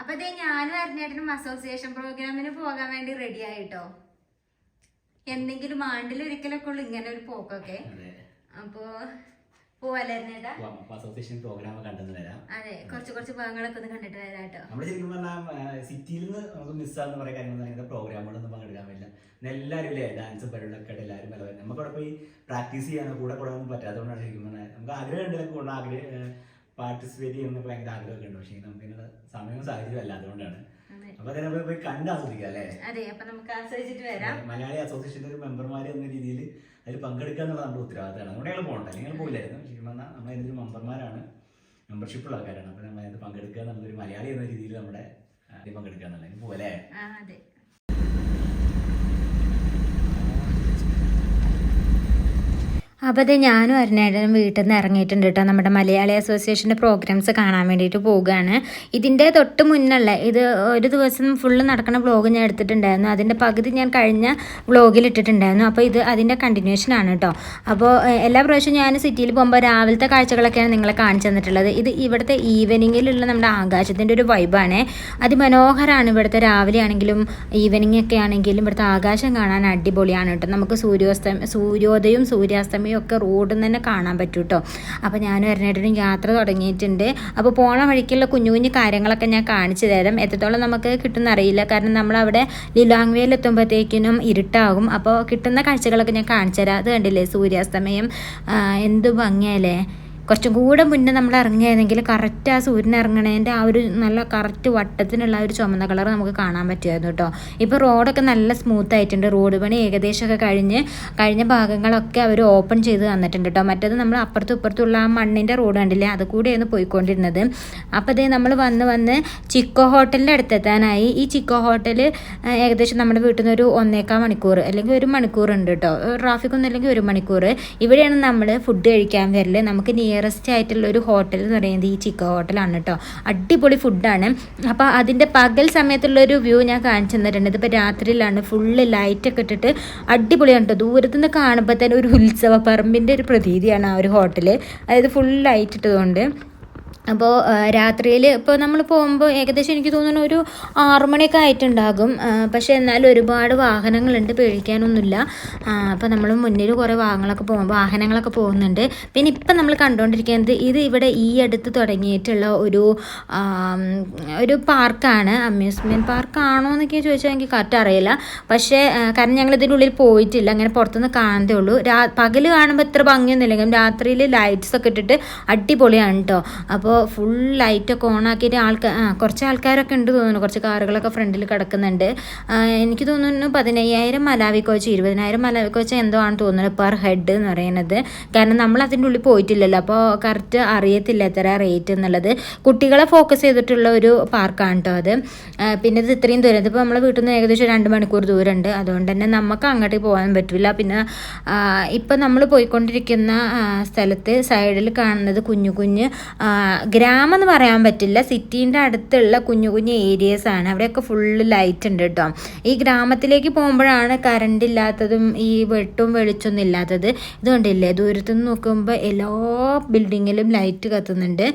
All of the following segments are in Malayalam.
അപ്പൊ അതേ ഞാനും അരുണേട്ടനും അസോസിയേഷൻ പ്രോഗ്രാമിന് പോകാൻ വേണ്ടി റെഡി ആയിട്ടോ. എന്തെങ്കിലും ആണ്ടിലൊരിക്കലൊക്കെ ഉള്ളു ഇങ്ങനെ ഒരു പോക്കൊക്കെ. അപ്പൊ അസോസിയേഷൻ പ്രോഗ്രാം കണ്ടെന്ന് വരാം. അതെ, കുറച്ച് ഭാഗങ്ങളൊക്കെ ഒന്ന് കണ്ടിട്ട് വരാട്ടോ. നമ്മള് ശരിക്കും പറഞ്ഞാൽ സിറ്റിയിൽ നിന്ന് നമുക്ക് മിസ്സാകുന്ന കുറെ കാര്യങ്ങൾ പ്രോഗ്രാമുകളൊന്നും പങ്കെടുക്കാൻ പറ്റില്ല. എല്ലാവരും ഇല്ലേ ഡാൻസും പരിപാടികളൊക്കെ എല്ലാവരും നമുക്ക് അവിടെ പോയി പ്രാക്ടീസ് ചെയ്യാനോ കൂടെ കൂടാനൊന്നും പറ്റാത്തതുകൊണ്ടാണ് ശരിക്കും പറഞ്ഞാൽ നമുക്ക് ആഗ്രഹം ഉണ്ടെങ്കിൽ കൊണ്ട് പാർട്ടിസിപ്പേറ്റ് ചെയ്യുന്ന ഭയങ്കര ആഗ്രഹമൊക്കെ ഉണ്ട്. പക്ഷേ നമുക്ക് ഇതിനുള്ള സമയവും സാഹചര്യം അല്ല, അതുകൊണ്ടാണ്. അപ്പൊ അതിനെ പോയി കണ്ട് ആസ്വദിക്കാം അല്ലേ? മലയാളി അസോസിയേഷന്റെ ഒരു മെമ്പർമാർ എന്ന രീതിയിൽ അതിൽ പങ്കെടുക്കുക എന്നുള്ള നമ്മുടെ ഉത്തരവാദിത്തമാണ്. അതുകൊണ്ട് ഞങ്ങൾ പോകണ്ട, അല്ലെങ്കിൽ പോയില്ലായിരുന്നു. ശരിക്കും പറഞ്ഞാൽ നമ്മൾ അതിനൊരു മെമ്പർമാരാണ്, മെമ്പർഷിപ്പുള്ള ആൾക്കാരാണ്. അപ്പൊ നമ്മൾ അതിന് പങ്കെടുക്കുക എന്നുള്ളൊരു മലയാളി എന്ന രീതിയിൽ നമ്മുടെ ആദ്യം പങ്കെടുക്കുക എന്നുള്ളത് പോലെ. അപ്പോൾ അത് ഞാനും അരുണേട്ടനും വീട്ടിൽ നിന്ന് ഇറങ്ങിയിട്ടുണ്ട് കേട്ടോ. നമ്മുടെ മലയാളി അസോസിയേഷൻ്റെ പ്രോഗ്രാംസ് കാണാൻ വേണ്ടിയിട്ട് പോവുകയാണ്. ഇതിൻ്റെ തൊട്ട് മുന്നുള്ള ഇത് ഒരു ദിവസം ഫുള്ള് നടക്കുന്ന വ്ളോഗ് ഞാൻ എടുത്തിട്ടുണ്ടായിരുന്നു. അതിൻ്റെ പകുതി ഞാൻ കഴിഞ്ഞ വ്ളോഗിൽ ഇട്ടിട്ടുണ്ടായിരുന്നു. അപ്പോൾ ഇത് അതിൻ്റെ കണ്ടിന്യൂഷനാണ് കേട്ടോ. അപ്പോൾ എല്ലാ പ്രാവശ്യവും ഞാൻ സിറ്റിയിൽ പോകുമ്പോൾ രാവിലത്തെ കാഴ്ചകളൊക്കെയാണ് നിങ്ങളെ കാണിച്ചു തന്നിട്ടുള്ളത്. ഇത് ഇവിടുത്തെ ഈവനിങ്ങിലുള്ള നമ്മുടെ ആകാശത്തിൻ്റെ ഒരു വൈബാണ്. അതിമനോഹരമാണ്. ഇവിടുത്തെ രാവിലെ ആണെങ്കിലും ഈവനിങ് ഒക്കെ ആണെങ്കിലും ഇവിടുത്തെ ആകാശം കാണാൻ അടിപൊളിയാണ് കേട്ടോ. നമുക്ക് സൂര്യോദയവും സൂര്യാസ്തമയം ഒക്കെ റോഡിൽ നിന്ന് തന്നെ കാണാൻ പറ്റും കേട്ടോ. അപ്പോൾ ഞാനും അരുണേട്ടനും യാത്ര തുടങ്ങിയിട്ടുണ്ട്. അപ്പോൾ പോണ വഴിക്കുള്ള കുഞ്ഞു കുഞ്ഞു കാര്യങ്ങളൊക്കെ ഞാൻ കാണിച്ചു തരാം. എത്രത്തോളം നമുക്ക് കിട്ടുന്ന അറിയില്ല, കാരണം നമ്മളവിടെ ലിലാങ്വേൽ എത്തുമ്പോഴത്തേക്കിനും ഇരുട്ടാകും. അപ്പോൾ കിട്ടുന്ന കാഴ്ചകളൊക്കെ ഞാൻ കാണിച്ചു തരാം. അത് കണ്ടില്ലേ സൂര്യാസ്തമയം, എന്ത് ഭംഗിയല്ലേ. കുറച്ചും കൂടെ മുന്നേ നമ്മൾ ഇറങ്ങിയായിരുന്നെങ്കിൽ കറക്റ്റ് ആ സൂര്യൻ ഇറങ്ങണതിൻ്റെ ആ ഒരു നല്ല കറക്റ്റ് വട്ടത്തിനുള്ള ഒരു ചുമന്ന കളർ നമുക്ക് കാണാൻ പറ്റുമായിരുന്നു കേട്ടോ. ഇപ്പോൾ റോഡൊക്കെ നല്ല സ്മൂത്ത് ആയിട്ടുണ്ട്. റോഡ് പണി ഏകദേശമൊക്കെ കഴിഞ്ഞ ഭാഗങ്ങളൊക്കെ അവർ ഓപ്പൺ ചെയ്ത് തന്നിട്ടുണ്ട് കേട്ടോ. മറ്റേത് നമ്മൾ അപ്പുറത്തും ഇപ്പുറത്തുള്ള ആ മണ്ണിൻ്റെ റോഡ് കണ്ടില്ലേ, അത് കൂടെയാണ് പോയിക്കൊണ്ടിരുന്നത്. അപ്പോൾ അതേ നമ്മൾ വന്ന് ചിക്കോ ഹോട്ടലിൻ്റെ അടുത്തെത്താനായി. ഈ ചിക്കോ ഹോട്ടൽ ഏകദേശം നമ്മുടെ വീട്ടിൽ നിന്ന് ഒരു 1.25 മണിക്കൂർ അല്ലെങ്കിൽ 1 മണിക്കൂർ ഉണ്ട് കേട്ടോ. ട്രാഫിക് ഒന്നും അല്ലെങ്കിൽ 1 മണിക്കൂർ. ഇവിടെയാണ് നമ്മൾ ഫുഡ് കഴിക്കാൻ വരല്. നമുക്ക് നിയറസ്റ്റ് ആയിട്ടുള്ള ഒരു ഹോട്ടൽ എന്ന് പറയുന്നത് ഈ ചിക്കോ ഹോട്ടലാണ് കേട്ടോ. അടിപൊളി ഫുഡാണ്. അപ്പോൾ അതിൻ്റെ പകൽ സമയത്തുള്ളൊരു വ്യൂ ഞാൻ കാണിച്ചു തന്നിട്ടുണ്ട്. ഇതിപ്പോൾ രാത്രിയിലാണ്, ഫുള്ള് ലൈറ്റൊക്കെ ഇട്ടിട്ട് അടിപൊളിയാണ് കേട്ടോ. ദൂരത്തുനിന്ന് കാണുമ്പോൾ തന്നെ ഒരു ഉത്സവ പറമ്പിൻ്റെ ഒരു പ്രതീതിയാണ് ആ ഒരു ഹോട്ടൽ, അതായത് ഫുൾ ലൈറ്റ് ഇട്ടതുകൊണ്ട്. അപ്പോൾ രാത്രിയിൽ ഇപ്പോൾ നമ്മൾ പോകുമ്പോൾ ഏകദേശം എനിക്ക് തോന്നുന്നു ഒരു 6 മണിയൊക്കെ ആയിട്ടുണ്ടാകും. പക്ഷേ എന്നാലും ഒരുപാട് വാഹനങ്ങളുണ്ട്, പേടിക്കാനൊന്നുമില്ല. അപ്പോൾ നമ്മൾ മുന്നിൽ കുറേ വാഹനങ്ങളൊക്കെ പോകുന്നുണ്ട്. പിന്നെ ഇപ്പം നമ്മൾ കണ്ടുകൊണ്ടിരിക്കുന്നത് ഇത് ഇവിടെ ഈ അടുത്ത് തുടങ്ങിയിട്ടുള്ള ഒരു പാർക്കാണ്. അമ്യൂസ്മെൻറ്റ് പാർക്കാണോ എന്നൊക്കെ ചോദിച്ചാൽ എനിക്ക് കറക്റ്റ് അറിയില്ല. പക്ഷേ കാരണം ഞങ്ങൾ ഇതിൻ്റെ ഉള്ളിൽ പോയിട്ടില്ല, അങ്ങനെ പുറത്തുനിന്ന് കാണതേ ഉള്ളൂ. പകൽ കാണുമ്പോൾ ഇത്ര ഭംഗിയൊന്നുമില്ലെങ്കിലും രാത്രിയിൽ ലൈറ്റ്സൊക്കെ ഇട്ടിട്ട് അടിപൊളിയാണ് കേട്ടോ. അപ്പോൾ ഫുൾ ലൈറ്റൊക്കെ ഓണാക്കിയിട്ട് കുറച്ച് ആൾക്കാരൊക്കെ ഉണ്ട് തോന്നുന്നു. കുറച്ച് കാറുകളൊക്കെ ഫ്രണ്ടിൽ കിടക്കുന്നുണ്ട്. എനിക്ക് തോന്നുന്നു 15,000 മലാവി കോച്ച് 20,000 മലാവി കോച്ച് എന്തോ ആണ് തോന്നുന്നത് പെർ ഹെഡ് എന്ന് പറയുന്നത്. കാരണം നമ്മൾ അതിൻ്റെ ഉള്ളിൽ പോയിട്ടില്ലല്ലോ, അപ്പോൾ കറക്റ്റ് അറിയത്തില്ല എത്ര റേറ്റ് എന്നുള്ളത്. കുട്ടികളെ ഫോക്കസ് ചെയ്തിട്ടുള്ള ഒരു പാർക്കാണ് കേട്ടോ അത്. പിന്നെ ഇത് ഇത്രയും ദൂരം, ഇതിപ്പോൾ നമ്മളെ വീട്ടിൽ നിന്ന് ഏകദേശം 2 മണിക്കൂർ ദൂരമുണ്ട്. അതുകൊണ്ട് തന്നെ നമുക്ക് അങ്ങോട്ട് പോകാൻ പറ്റില്ല. പിന്നെ ഇപ്പം നമ്മൾ പോയിക്കൊണ്ടിരിക്കുന്ന സ്ഥലത്ത് സൈഡിൽ കാണുന്നത് കുഞ്ഞു ഗ്രാമം എന്ന് പറയാൻ പറ്റില്ല, സിറ്റീൻ്റെ അടുത്തുള്ള കുഞ്ഞു ഏരിയസാണ്. അവിടെയൊക്കെ ഫുള്ള് ലൈറ്റ് ഉണ്ട് കേട്ടോ. ഈ ഗ്രാമത്തിലേക്ക് പോകുമ്പോഴാണ് കറണ്ട് ഇല്ലാത്തതും ഈ വെട്ടും വെളിച്ചൊന്നും ഇല്ലാത്തത്. ഇതുകൊണ്ടില്ലേ ദൂരത്തുനിന്ന് നോക്കുമ്പോൾ എല്ലാ ബിൽഡിങ്ങിലും ലൈറ്റ് കത്തുന്നുണ്ട്.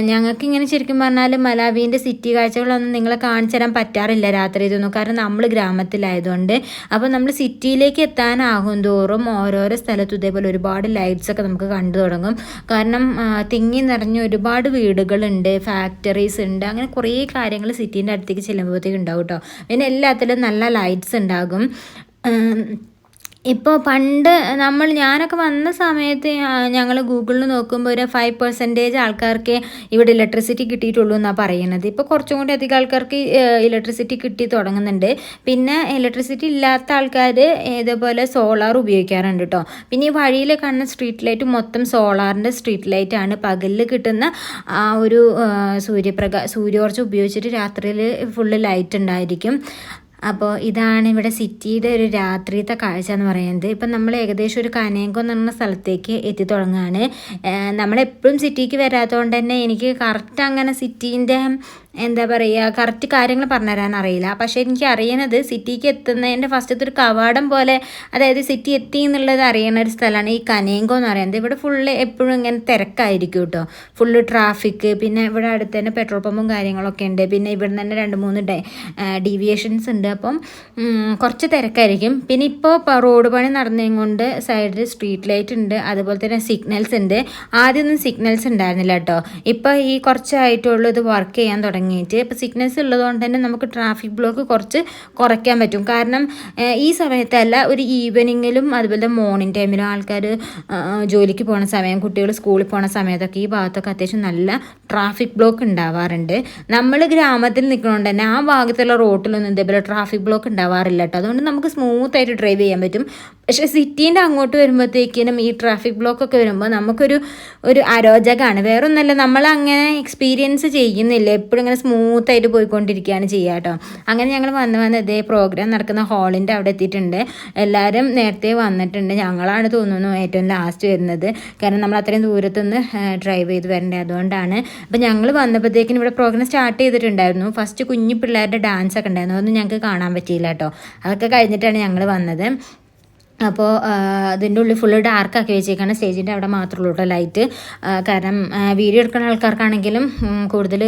ഞങ്ങൾക്കിങ്ങനെ ശരിക്കും പറഞ്ഞാൽ മലാവീൻ്റെ സിറ്റി കാഴ്ചകളൊന്നും നിങ്ങളെ കാണിച്ചു തരാൻ പറ്റാറില്ല രാത്രി ഇതൊന്നും, കാരണം നമ്മൾ ഗ്രാമത്തിലായതുകൊണ്ട്. അപ്പോൾ നമ്മൾ സിറ്റിയിലേക്ക് എത്താനാകും തോറും ഓരോരോ സ്ഥലത്തും ഇതേപോലെ ഒരുപാട് ലൈറ്റ്സൊക്കെ നമുക്ക് കണ്ടു തുടങ്ങും. കാരണം തിങ്ങി നിറഞ്ഞ ഒരുപാട് വീടുകളുണ്ട്, ഫാക്ടറീസ് ഉണ്ട്, അങ്ങനെ കുറേ കാര്യങ്ങൾ സിറ്റീൻ്റെ അടുത്തേക്ക് ചെല്ലുമ്പോഴത്തേക്ക് ഉണ്ടാവും കേട്ടോ. പിന്നെ എല്ലാത്തിലും നല്ല ലൈറ്റ്സ് ഉണ്ടാകും. ഇപ്പോൾ പണ്ട് ഞാനൊക്കെ വന്ന സമയത്ത് ഞങ്ങൾ ഗൂഗിളിൽ നോക്കുമ്പോൾ ഒരു 5% ആൾക്കാർക്ക് ഇവിടെ ഇലക്ട്രിസിറ്റി കിട്ടിയിട്ടുള്ളൂ എന്നാണ് പറയുന്നത്. ഇപ്പോൾ കുറച്ചും കൂടി അധികം ആൾക്കാർക്ക് ഇലക്ട്രിസിറ്റി കിട്ടി തുടങ്ങുന്നുണ്ട്. പിന്നെ ഇലക്ട്രിസിറ്റി ഇല്ലാത്ത ആൾക്കാർ ഇതേപോലെ സോളാർ ഉപയോഗിക്കാറുണ്ട് കേട്ടോ. പിന്നെ ഈ വഴിയിൽ കാണുന്ന സ്ട്രീറ്റ് ലൈറ്റ് മൊത്തം സോളാറിൻ്റെ സ്ട്രീറ്റ് ലൈറ്റാണ്. പകലിൽ കിട്ടുന്ന ആ ഒരു സൂര്യോർജ്ജം ഉപയോഗിച്ചിട്ട് രാത്രിയിൽ ഫുള്ള് ലൈറ്റ് ഉണ്ടായിരിക്കും. അപ്പോൾ ഇതാണ് ഇവിടെ സിറ്റിയുടെ ഒരു രാത്രിയത്തെ കാഴ്ച എന്ന് പറയുന്നത്. ഇപ്പം നമ്മൾ ഏകദേശം ഒരു കനേങ്കോ എന്ന് പറഞ്ഞ സ്ഥലത്തേക്ക് എത്തി തുടങ്ങുകയാണ്. നമ്മളെപ്പോഴും സിറ്റിക്ക് വരാത്തതുകൊണ്ട് തന്നെ എനിക്ക് കറക്റ്റ് അങ്ങനെ സിറ്റീൻ്റെ എന്താ പറയുക കറക്റ്റ് കാര്യങ്ങൾ പറഞ്ഞുതരാൻ അറിയില്ല. പക്ഷേ എനിക്ക് അറിയണത് സിറ്റിക്ക് എത്തുന്നതിൻ്റെ ഫസ്റ്റത്തെ ഒരു കവാടം പോലെ, അതായത് സിറ്റി എത്തി എന്നുള്ളത് അറിയണ ഒരു സ്ഥലമാണ് ഈ കനേങ്കോ എന്ന് പറയുന്നത്. ഇവിടെ ഫുള്ള് എപ്പോഴും ഇങ്ങനെ തിരക്കായിരിക്കും കേട്ടോ, ഫുള്ള് ട്രാഫിക്. പിന്നെ ഇവിടെ അടുത്ത് തന്നെ പെട്രോൾ പമ്പും കാര്യങ്ങളൊക്കെ ഉണ്ട്. പിന്നെ ഇവിടെ തന്നെ 2-3 ഡീവിയേഷൻസ് ഉണ്ട്. അപ്പം കുറച്ച് തിരക്കായിരിക്കും. പിന്നെ ഇപ്പോൾ റോഡ് പണി നടന്നതുകൊണ്ട് സൈഡിൽ സ്ട്രീറ്റ് ലൈറ്റ് ഉണ്ട്, അതുപോലെ തന്നെ സിഗ്നൽസ് ഉണ്ട്. ആദ്യമൊന്നും സിഗ്നൽസ് ഉണ്ടായിരുന്നില്ല കേട്ടോ. ഇപ്പോൾ ഈ കുറച്ചായിട്ടുള്ളൂ ഇത് വർക്ക് ചെയ്യാൻ തുടങ്ങിയിട്ട്. ഇപ്പോൾ സിഗ്നൽസ് ഉള്ളതുകൊണ്ട് തന്നെ നമുക്ക് ട്രാഫിക് ബ്ലോക്ക് കുറച്ച് കുറയ്ക്കാൻ പറ്റും. കാരണം ഈ സമയത്തല്ല, ഒരു ഈവനിങ്ങിലും അതുപോലെ മോർണിംഗ് ടൈമിലും ആൾക്കാർ ജോലിക്ക് പോകുന്ന സമയം, കുട്ടികൾ സ്കൂളിൽ പോകുന്ന സമയത്തൊക്കെ ഈ ഭാഗത്തൊക്കെ അത്യാവശ്യം നല്ല ട്രാഫിക് ബ്ലോക്ക് ഉണ്ടാവാറുണ്ട്. നമ്മൾ ഗ്രാമത്തിൽ നിൽക്കുന്നതുകൊണ്ട് തന്നെ ആ ഭാഗത്തുള്ള റോട്ടിലൊന്നും ഇതേപോലെ ട്രാഫിക് ബ്ലോക്ക് ഉണ്ടാവാറില്ല കേട്ടോ. അതുകൊണ്ട് നമുക്ക് സ്മൂത്തായിട്ട് ഡ്രൈവ് ചെയ്യാൻ പറ്റും. പക്ഷേ സിറ്റീൻ്റെ അങ്ങോട്ട് വരുമ്പോഴത്തേക്കിനും ഈ ട്രാഫിക് ബ്ലോക്കൊക്കെ വരുമ്പോൾ നമുക്കൊരു അരോചകമാണ്. വേറൊന്നല്ല, നമ്മളങ്ങനെ എക്സ്പീരിയൻസ് ചെയ്യുന്നില്ല, എപ്പോഴും ഇങ്ങനെ സ്മൂത്തായിട്ട് പോയിക്കൊണ്ടിരിക്കുകയാണ് ചെയ്യുക കേട്ടോ. അങ്ങനെ ഞങ്ങൾ വന്ന് ഇതേ പ്രോഗ്രാം നടക്കുന്ന ഹാളിൻ്റെ അവിടെ എത്തിയിട്ടുണ്ട്. എല്ലാവരും നേരത്തെ വന്നിട്ടുണ്ട്. ഞങ്ങളാണ് തോന്നുന്നു ഏറ്റവും ലാസ്റ്റ് വരുന്നത്, കാരണം നമ്മൾ അത്രയും ദൂരത്തുനിന്ന് ഡ്രൈവ് ചെയ്ത് വരേണ്ടത്, അതുകൊണ്ടാണ്. അപ്പോൾ ഞങ്ങൾ വന്നപ്പോഴത്തേക്കിനും ഇവിടെ പ്രോഗ്രാം സ്റ്റാർട്ട് ചെയ്തിട്ടുണ്ടായിരുന്നു. ഫസ്റ്റ് കുഞ്ഞു പിള്ളേരുടെ ഡാൻസ് ഒക്കെ ഉണ്ടായിരുന്നു, അതൊന്നും ഞങ്ങൾക്ക് കാണാൻ പറ്റിയില്ല കേട്ടോ. അതൊക്കെ കഴിഞ്ഞിട്ടാണ് ഞങ്ങൾ വന്നത്. അപ്പോൾ അതിൻ്റെ ഉള്ളിൽ ഫുള്ള് ഡാർക്കാക്കി വെച്ചേക്കാണ്. സ്റ്റേജിൻ്റെ അവിടെ മാത്രമേ ഉള്ളൂ കേട്ടോ ലൈറ്റ്. കാരണം വീഡിയോ എടുക്കുന്ന ആൾക്കാർക്കാണെങ്കിലും കൂടുതൽ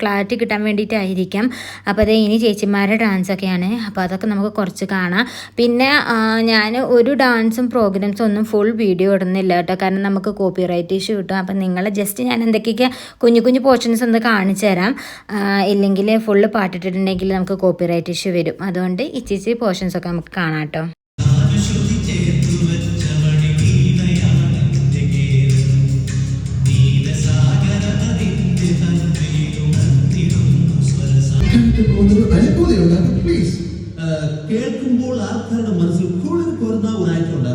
ക്ലാരിറ്റി കിട്ടാൻ വേണ്ടിയിട്ടായിരിക്കാം. അപ്പോൾ അത് ഇനി ചേച്ചിമാരുടെ ഡാൻസൊക്കെയാണ്. അപ്പോൾ അതൊക്കെ നമുക്ക് കുറച്ച് കാണാം. പിന്നെ ഞാൻ ഒരു ഡാൻസും പ്രോഗ്രാംസും ഒന്നും ഫുൾ വീഡിയോ ഇടുന്നില്ല കേട്ടോ, കാരണം നമുക്ക് കോപ്പിറൈറ്റ് ഇഷ്യൂ കിട്ടും. അപ്പം നിങ്ങൾ ജസ്റ്റ് ഞാൻ എന്തൊക്കെയൊക്കെ കുഞ്ഞു പോർഷൻസ് ഒന്ന് കാണിച്ചു തരാം. ഇല്ലെങ്കിൽ ഫുള്ള് പാട്ടിട്ടിട്ടുണ്ടെങ്കിൽ നമുക്ക് കോപ്പിറൈറ്റ് ഇഷ്യൂ വരും. അതുകൊണ്ട് ഇച്ചിരി പോർഷൻസൊക്കെ നമുക്ക് കാണാം കേട്ടോ. കേൾക്കുമ്പോൾ ആൾക്കാരുടെ മനസ്സിൽ കൂടുതൽ കുറഞ്ഞ ഒരാഴ്ചയുണ്ട്.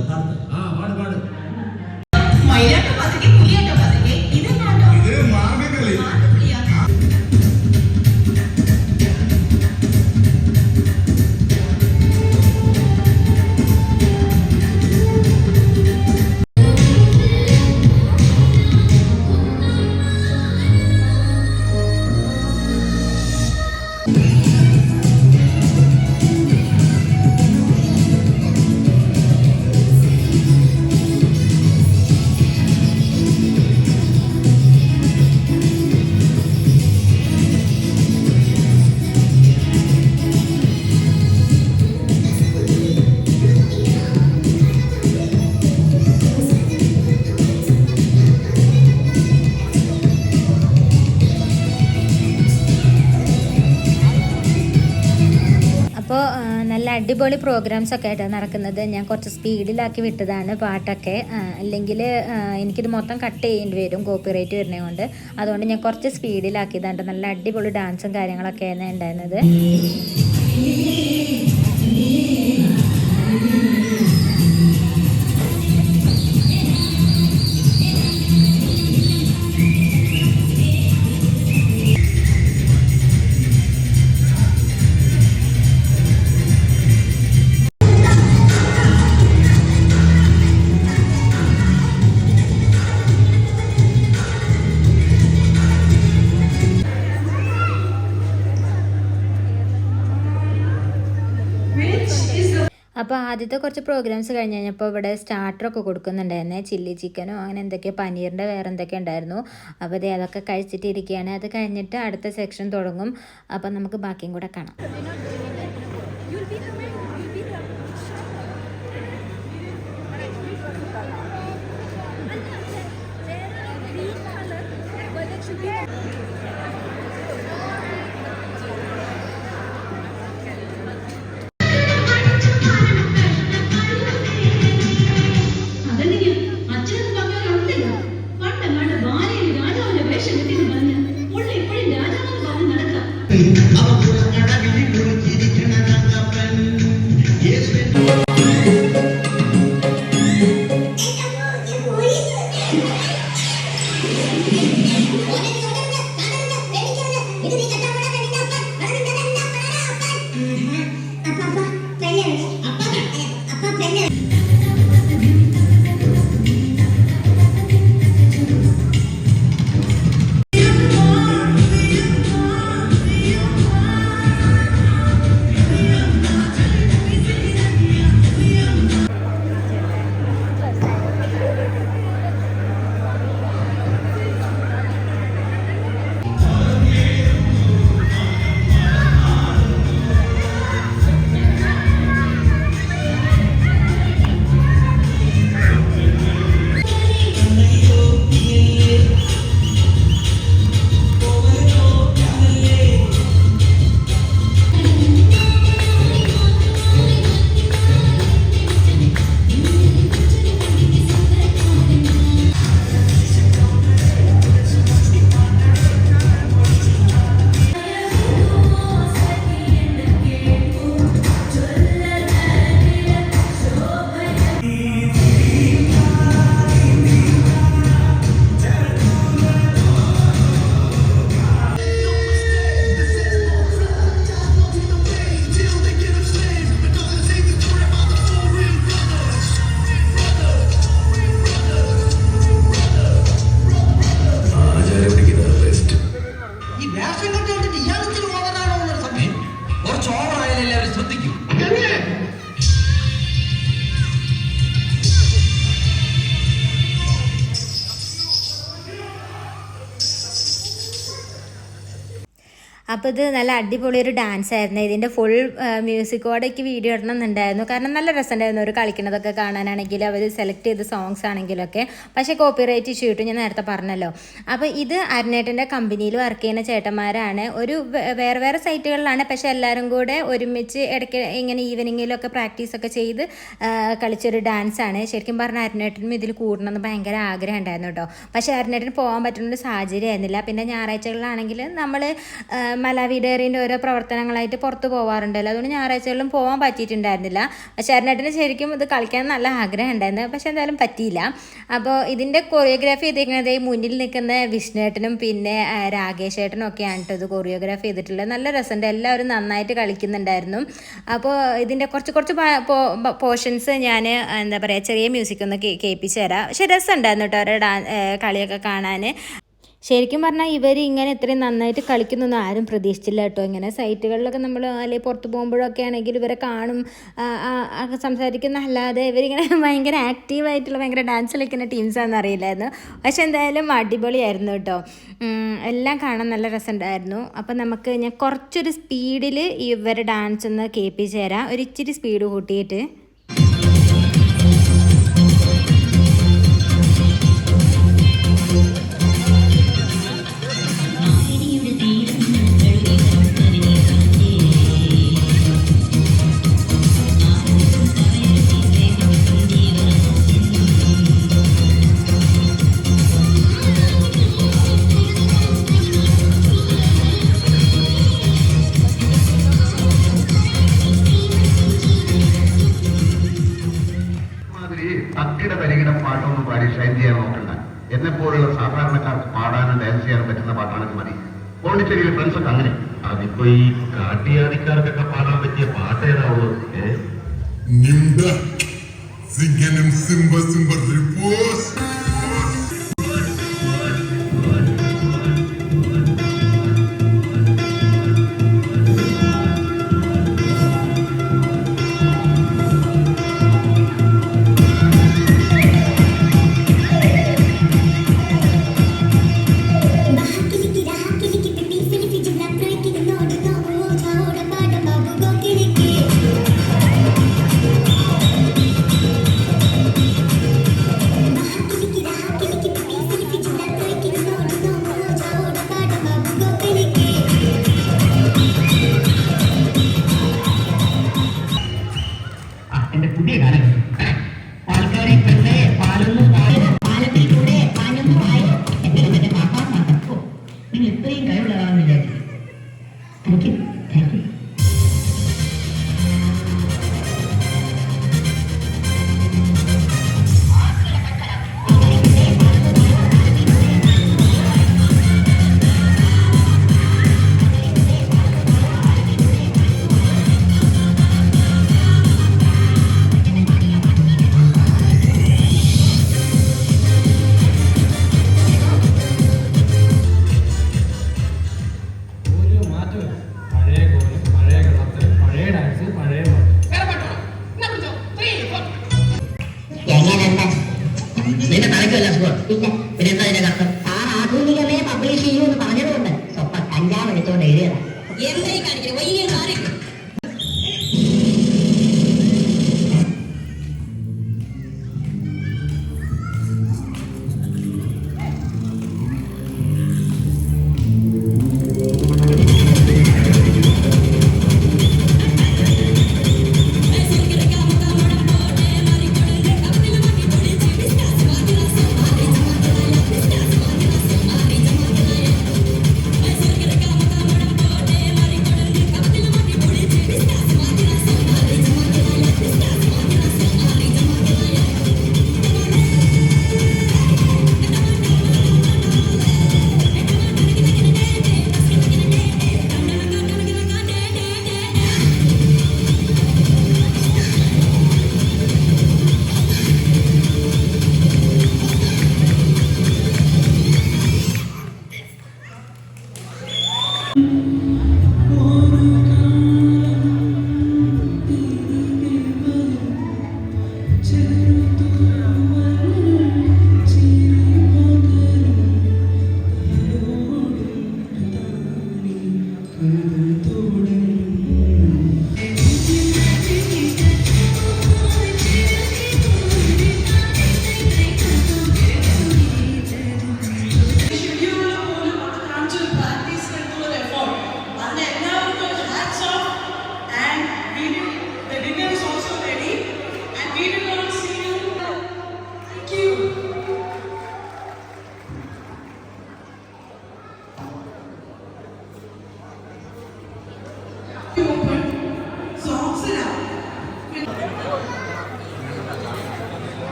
നല്ല അടിപൊളി പ്രോഗ്രാംസ് ഒക്കെ ആയിട്ടാണ് നടക്കുന്നത്. ഞാൻ കുറച്ച് സ്പീഡിലാക്കി വിട്ടതാണ് പാട്ടൊക്കെ, അല്ലെങ്കിൽ എനിക്കിത് മൊത്തം കട്ട് ചെയ്യേണ്ടി വരും കോപ്പിറൈറ്റ് വരുന്നത് കൊണ്ട്. അതുകൊണ്ട് ഞാൻ കുറച്ച് സ്പീഡിലാക്കിയതാണ്. നല്ല അടിപൊളി ഡാൻസും കാര്യങ്ങളൊക്കെയാണ് ഉണ്ടായിരുന്നത്. അപ്പോൾ ആദ്യത്തെ കുറച്ച് പ്രോഗ്രാംസ് കഴിഞ്ഞ് കഴിഞ്ഞപ്പോൾ ഇവിടെ സ്റ്റാർട്ടറൊക്കെ കൊടുക്കുന്നുണ്ടായിരുന്നേ, ചില്ലി ചിക്കനോ അങ്ങനെ എന്തൊക്കെയോ, പനീറിൻ്റെ വേറെ എന്തൊക്കെ ഉണ്ടായിരുന്നു. അപ്പോൾ അതൊക്കെ കഴിച്ചിട്ടിരിക്കുകയാണ്. അത് കഴിഞ്ഞിട്ട് അടുത്ത സെക്ഷൻ തുടങ്ങും. അപ്പം നമുക്ക് ബാക്കിയും കൂടെ കാണാം. അവർ അപ്പോൾ ഇത് നല്ല അടിപൊളി ഒരു ഡാൻസ് ആയിരുന്നു. ഇതിൻ്റെ ഫുൾ മ്യൂസിക്കോടേക്ക് വീഡിയോ ഇടണമെന്നുണ്ടായിരുന്നു. കാരണം നല്ല രസമുണ്ടായിരുന്നു അവർ കളിക്കുന്നതൊക്കെ കാണാനാണെങ്കിലും അവർ സെലക്ട് ചെയ്ത സോങ്സ് ആണെങ്കിലൊക്കെ. പക്ഷേ കോപ്പിറൈറ്റ് ഇഷ്യൂ ഇട്ടു, ഞാൻ നേരത്തെ പറഞ്ഞല്ലോ. അപ്പോൾ ഇത് അരുണേട്ടൻ്റെ കമ്പനിയിൽ വർക്ക് ചെയ്യുന്ന ചേട്ടന്മാരാണ്. ഒരു വേറെ വേറെ സൈറ്റുകളിലാണ്, പക്ഷേ എല്ലാവരും കൂടെ ഒരുമിച്ച് ഇടയ്ക്ക് ഇങ്ങനെ ഈവനിങ്ങിലൊക്കെ പ്രാക്ടീസൊക്കെ ചെയ്ത് കളിച്ചൊരു ഡാൻസാണ്. ശരിക്കും പറഞ്ഞാൽ അരുണേട്ടനും ഇതിൽ കൂടണമെന്ന് ഭയങ്കര ആഗ്രഹം ഉണ്ടായിരുന്നു കേട്ടോ. പക്ഷേ അരുണേട്ടന് പോകാൻ പറ്റുന്നൊരു സാഹചര്യം ആയിരുന്നില്ല. പിന്നെ ഞായറാഴ്ചകളിലാണെങ്കിൽ നമ്മൾ മലാവിഡേറിൻ്റെ ഓരോ പ്രവർത്തനങ്ങളായിട്ട് പുറത്ത് പോകാറുണ്ടല്ലോ, അതുകൊണ്ട് ഞായറാഴ്ചകളിലും പോകാൻ പറ്റിയിട്ടുണ്ടായിരുന്നില്ല. പക്ഷേ അരുണേട്ടന് ശരിക്കും ഇത് കളിക്കാൻ നല്ല ആഗ്രഹം ഉണ്ടായിരുന്നു, പക്ഷെ എന്തായാലും പറ്റിയില്ല. അപ്പോൾ ഇതിൻ്റെ കൊറിയോഗ്രാഫി ചെയ്തിരിക്കുന്നത് മുന്നിൽ നിൽക്കുന്ന വിഷ്ണുവേട്ടനും പിന്നെ രാകേഷ് ഏട്ടനും ഒക്കെയാണ് കേട്ടോ ഇത് കൊറിയോഗ്രാഫി ചെയ്തിട്ടുള്ളത്. നല്ല രസമുണ്ട്, എല്ലാവരും നന്നായിട്ട് കളിക്കുന്നുണ്ടായിരുന്നു. അപ്പോൾ ഇതിൻ്റെ കുറച്ച് പോർഷൻസ് ഞാൻ എന്താ പറയുക ചെറിയ മ്യൂസിക് ഒന്ന് കേൾപ്പിച്ച് തരാം. പക്ഷെ രസമുണ്ടായിരുന്നു കേട്ടോ അവരുടെ കളിയൊക്കെ കാണാൻ. ശരിക്കും പറഞ്ഞാൽ ഇവർ ഇങ്ങനെ ഇത്രയും നന്നായിട്ട് കളിക്കുന്നൊന്നും ആരും പ്രതീക്ഷിച്ചില്ല കേട്ടോ. ഇങ്ങനെ സൈറ്റുകളിലൊക്കെ നമ്മൾ അല്ലെങ്കിൽ പുറത്ത് പോകുമ്പോഴൊക്കെ ആണെങ്കിൽ ഇവരെ കാണും സംസാരിക്കുന്ന അല്ലാതെ ഇവരിങ്ങനെ ഭയങ്കര ആക്റ്റീവായിട്ടുള്ള ഭയങ്കര ഡാൻസ് കളിക്കുന്ന ടീംസാണെന്ന് അറിയില്ലായിരുന്നു. പക്ഷെ എന്തായാലും അടിപൊളിയായിരുന്നു കേട്ടോ, എല്ലാം കാണാൻ നല്ല രസമുണ്ടായിരുന്നു. അപ്പം നമുക്ക് ഞാൻ കുറച്ചൊരു സ്പീഡിൽ ഇവരുടെ ഡാൻസ് ഒന്ന് കേൾപ്പിച്ച് തരാം, ഒരു ഇച്ചിരി സ്പീഡ് കൂട്ടിയിട്ട്. പാട്ടൊന്നും പാടി ഷൈൻ ചെയ്യാൻ നോക്കണ്ട. എന്നെപ്പോലുള്ള സാധാരണക്കാർക്ക് പാടാനും ഡാൻസ് ചെയ്യാനും പറ്റുന്ന പാട്ടാണെങ്കിൽ മതി. പോണ്ടിച്ചേരിയിലെ ഫ്രണ്ട്സ് ഒക്കെ അങ്ങനെ. അതിപ്പോ ഈ കാട്ടിയാദിക്കാർക്കൊക്കെ പാടാൻ പറ്റിയ പാട്ട് ഏതാവുള്ളൂ?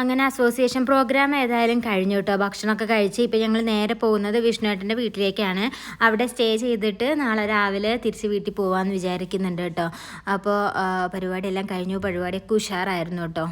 അങ്ങനെ അസോസിയേഷൻ പ്രോഗ്രാം ഏതായാലും കഴിഞ്ഞു കേട്ടോ. ഭക്ഷണമൊക്കെ കഴിച്ച് ഇപ്പോൾ ഞങ്ങൾ നേരെ പോകുന്നത് വിഷ്ണുവേട്ടൻ്റെ വീട്ടിലേക്കാണ്. അവിടെ സ്റ്റേ ചെയ്തിട്ട് നാളെ രാവിലെ തിരിച്ച് വീട്ടിൽ പോകാമെന്ന് വിചാരിക്കുന്നുണ്ട് കേട്ടോ. അപ്പോൾ പരിപാടിയെല്ലാം കഴിഞ്ഞു. പരിപാടിയൊക്കെ ഉഷാറായിരുന്നു കേട്ടോ.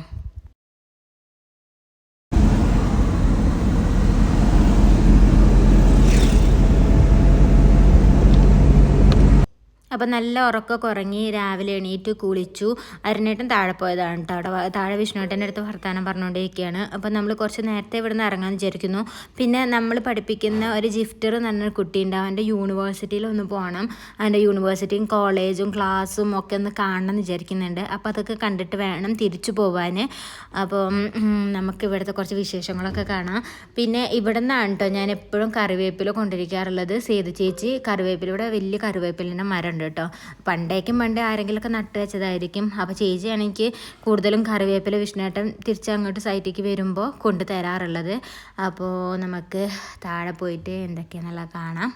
അപ്പോൾ നല്ല ഉറക്കമൊക്കെ ഉറങ്ങി രാവിലെ എണീറ്റ് കുളിച്ചു. അരുണേട്ടൻ താഴെ പോയതാണ് കേട്ടോ. താഴെ വിഷ്ണുവേട്ടൻ്റെ അടുത്ത് വർത്താനം പറഞ്ഞുകൊണ്ടിരിക്കുകയാണ്. അപ്പോൾ നമ്മൾ കുറച്ച് നേരത്തെ ഇവിടെ നിന്ന് ഇറങ്ങാമെന്ന് വിചാരിക്കുന്നു. പിന്നെ നമ്മൾ പഠിപ്പിക്കുന്ന ഒരു ജിഫ്റ്റർ എന്ന് പറഞ്ഞൊരു കുട്ടിയുണ്ട്. അവൻ്റെ യൂണിവേഴ്സിറ്റിയിൽ ഒന്ന് പോകണം. അവൻ്റെ യൂണിവേഴ്സിറ്റിയും കോളേജും ക്ലാസ്സും ഒക്കെ ഒന്ന് കാണണം എന്ന് വിചാരിക്കുന്നുണ്ട്. അപ്പോൾ അതൊക്കെ കണ്ടിട്ട് വേണം തിരിച്ചു പോകാൻ. അപ്പോൾ നമുക്ക് ഇവിടുത്തെ കുറച്ച് വിശേഷങ്ങളൊക്കെ കാണാം. പിന്നെ ഇവിടെ നിന്നാണ് കേട്ടോ ഞാൻ എപ്പോഴും കറിവേപ്പില കൊണ്ടിരിക്കാറുള്ളത്. സേതു ചേച്ചി കറിവേപ്പില, ഇവിടെ വലിയ കറിവേപ്പിലിൻ്റെ മരം കേട്ടോ. പണ്ടേക്കും പണ്ടേ ആരെങ്കിലുമൊക്കെ നട്ട് വെച്ചതായിരിക്കും. അപ്പോൾ ചേച്ചിയാണ് എനിക്ക് കൂടുതലും കറിവേപ്പില വിഷ്ണുവേട്ടൻ തിരിച്ചങ്ങോട്ട് സൈറ്റിലേക്ക് വരുമ്പോൾ കൊണ്ടു തരാറുള്ളത്. അപ്പോൾ നമുക്ക് താഴെ പോയിട്ട് എന്തൊക്കെയാണെന്നുള്ളത് കാണാം.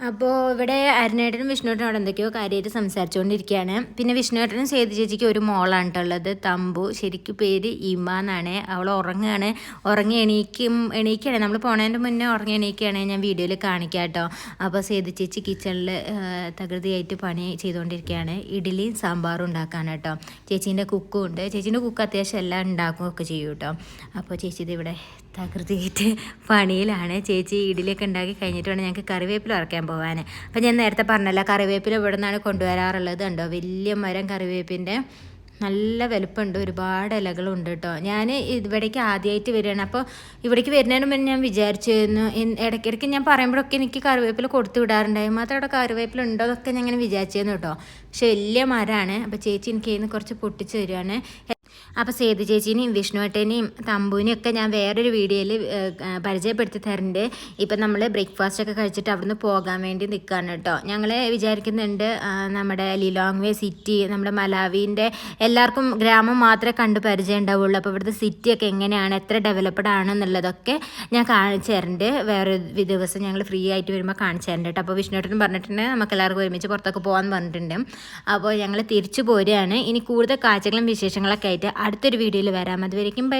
അപ്പോൾ ഇവിടെ അരുണേട്ടനും വിഷ്ണുവേട്ടനും അവിടെ എന്തൊക്കെയോ കാര്യമായിട്ട് സംസാരിച്ചുകൊണ്ടിരിക്കുകയാണ്. പിന്നെ വിഷ്ണുവേട്ടനും സേതു ചേച്ചിക്ക് ഒരു മോളാണ് കേട്ടുള്ളത്, തമ്പു. ശരിക്കും പേര് ഇമ എന്നാണ്. അവൾ ഉറങ്ങി എണീക്കുകയാണ്. നമ്മൾ പോണതിൻ്റെ മുന്നേ ഉറങ്ങി എണീക്കുകയാണ്. ഞാൻ വീഡിയോയിൽ കാണിക്കാം കേട്ടോ. അപ്പോൾ സേതു ചേച്ചി കിച്ചണിൽ തകൃതിയായിട്ട് പണി ചെയ്തുകൊണ്ടിരിക്കുകയാണ്. ഇഡ്ഡലിയും സാമ്പാറും ഉണ്ടാക്കാണ് കേട്ടോ. ചേച്ചീൻ്റെ കുക്കും ഉണ്ട്. ചേച്ചീൻ്റെ കുക്ക് അത്യാവശ്യം എല്ലാം ഉണ്ടാക്കുകയൊക്കെ ചെയ്യും കേട്ടോ. അപ്പോൾ ചേച്ചി ഇതിവിടെ തകൃതിയായിട്ട് പണിയിലാണ്. ചേച്ചി ഇഡ്ഡലിയൊക്കെ ഉണ്ടാക്കി കഴിഞ്ഞിട്ട് വേണം ഞങ്ങൾക്ക് കറിവേപ്പില വറക്കാൻ പോകാൻ. അപ്പം ഞാൻ നേരത്തെ പറഞ്ഞല്ലോ, കറിവേപ്പില ഇവിടെ നിന്നാണ് കൊണ്ടുവരാറുള്ളത്. ഉണ്ടോ വലിയ മരം കറിവേപ്പിൻ്റെ, നല്ല വലുപ്പമുണ്ട്, ഒരുപാട് ഇലകളുണ്ട് കേട്ടോ. ഞാൻ ഇവിടേക്ക് ആദ്യമായിട്ട് വരികയാണ്. അപ്പോൾ ഇവിടേക്ക് വരുന്നതിന് മുന്നേ ഞാൻ വിചാരിച്ചിരുന്നു, ഇടയ്ക്കിടയ്ക്ക് ഞാൻ പറയുമ്പോഴൊക്കെ എനിക്ക് കറിവേപ്പില കൊടുത്തു വിടാറുണ്ടായി. മാത്രം അവിടെ കറിവേപ്പില ഉണ്ടോ എന്നൊക്കെ ഞാൻ ഇങ്ങനെ വിചാരിച്ചിരുന്നു കേട്ടോ. പക്ഷെ വലിയ മരമാണ്. അപ്പോൾ ചേച്ചി എനിക്ക് ഇതിന് കുറച്ച് പൊട്ടിച്ച് തരുവാണ്. അപ്പോൾ സേതു ചേച്ചീനെയും വിഷ്ണുവേട്ടനെയും തമ്പുവിനെയും ഒക്കെ ഞാൻ വേറൊരു വീഡിയോയിൽ പരിചയപ്പെടുത്തി തരുന്നുണ്ട്. ഇപ്പം നമ്മൾ ബ്രേക്ക്ഫാസ്റ്റ് ഒക്കെ കഴിച്ചിട്ട് അവിടുന്ന് പോകാൻ വേണ്ടി നിൽക്കുകയാണ് കേട്ടോ. ഞങ്ങൾ വിചാരിക്കുന്നുണ്ട് നമ്മുടെ ലിലോങ്വേ സിറ്റി, നമ്മുടെ മലാവിൻ്റെ എല്ലാവർക്കും ഗ്രാമം മാത്രമേ കണ്ട് പരിചയം ഉണ്ടാവുള്ളൂ. അപ്പോൾ ഇവിടുത്തെ സിറ്റിയൊക്കെ എങ്ങനെയാണ്, എത്ര ഡെവലപ്ഡ് ആണെന്നുള്ളതൊക്കെ ഞാൻ കാണിച്ചു തരുന്നുണ്ട്. വേറൊരു ദിവസം ഞങ്ങൾ ഫ്രീ ആയിട്ട് വരുമ്പോൾ കാണിച്ചു തരുന്നുണ്ട് കേട്ടോ. അപ്പോൾ വിഷ്ണുവേട്ടനും പറഞ്ഞിട്ടുണ്ട് നമുക്ക് എല്ലാവർക്കും ഒരുമിച്ച് പുറത്തൊക്കെ പോകാൻ പറഞ്ഞിട്ടുണ്ട്. അപ്പോൾ ഞങ്ങൾ തിരിച്ചു പോരുകയാണ്. ഇനി കൂടുതൽ കാഴ്ചകളും വിശേഷങ്ങളൊക്കെ ആയിട്ട് അടുത്തൊരു വീഡിയോയിൽ വരാം. അതുവരേക്കും ബൈ.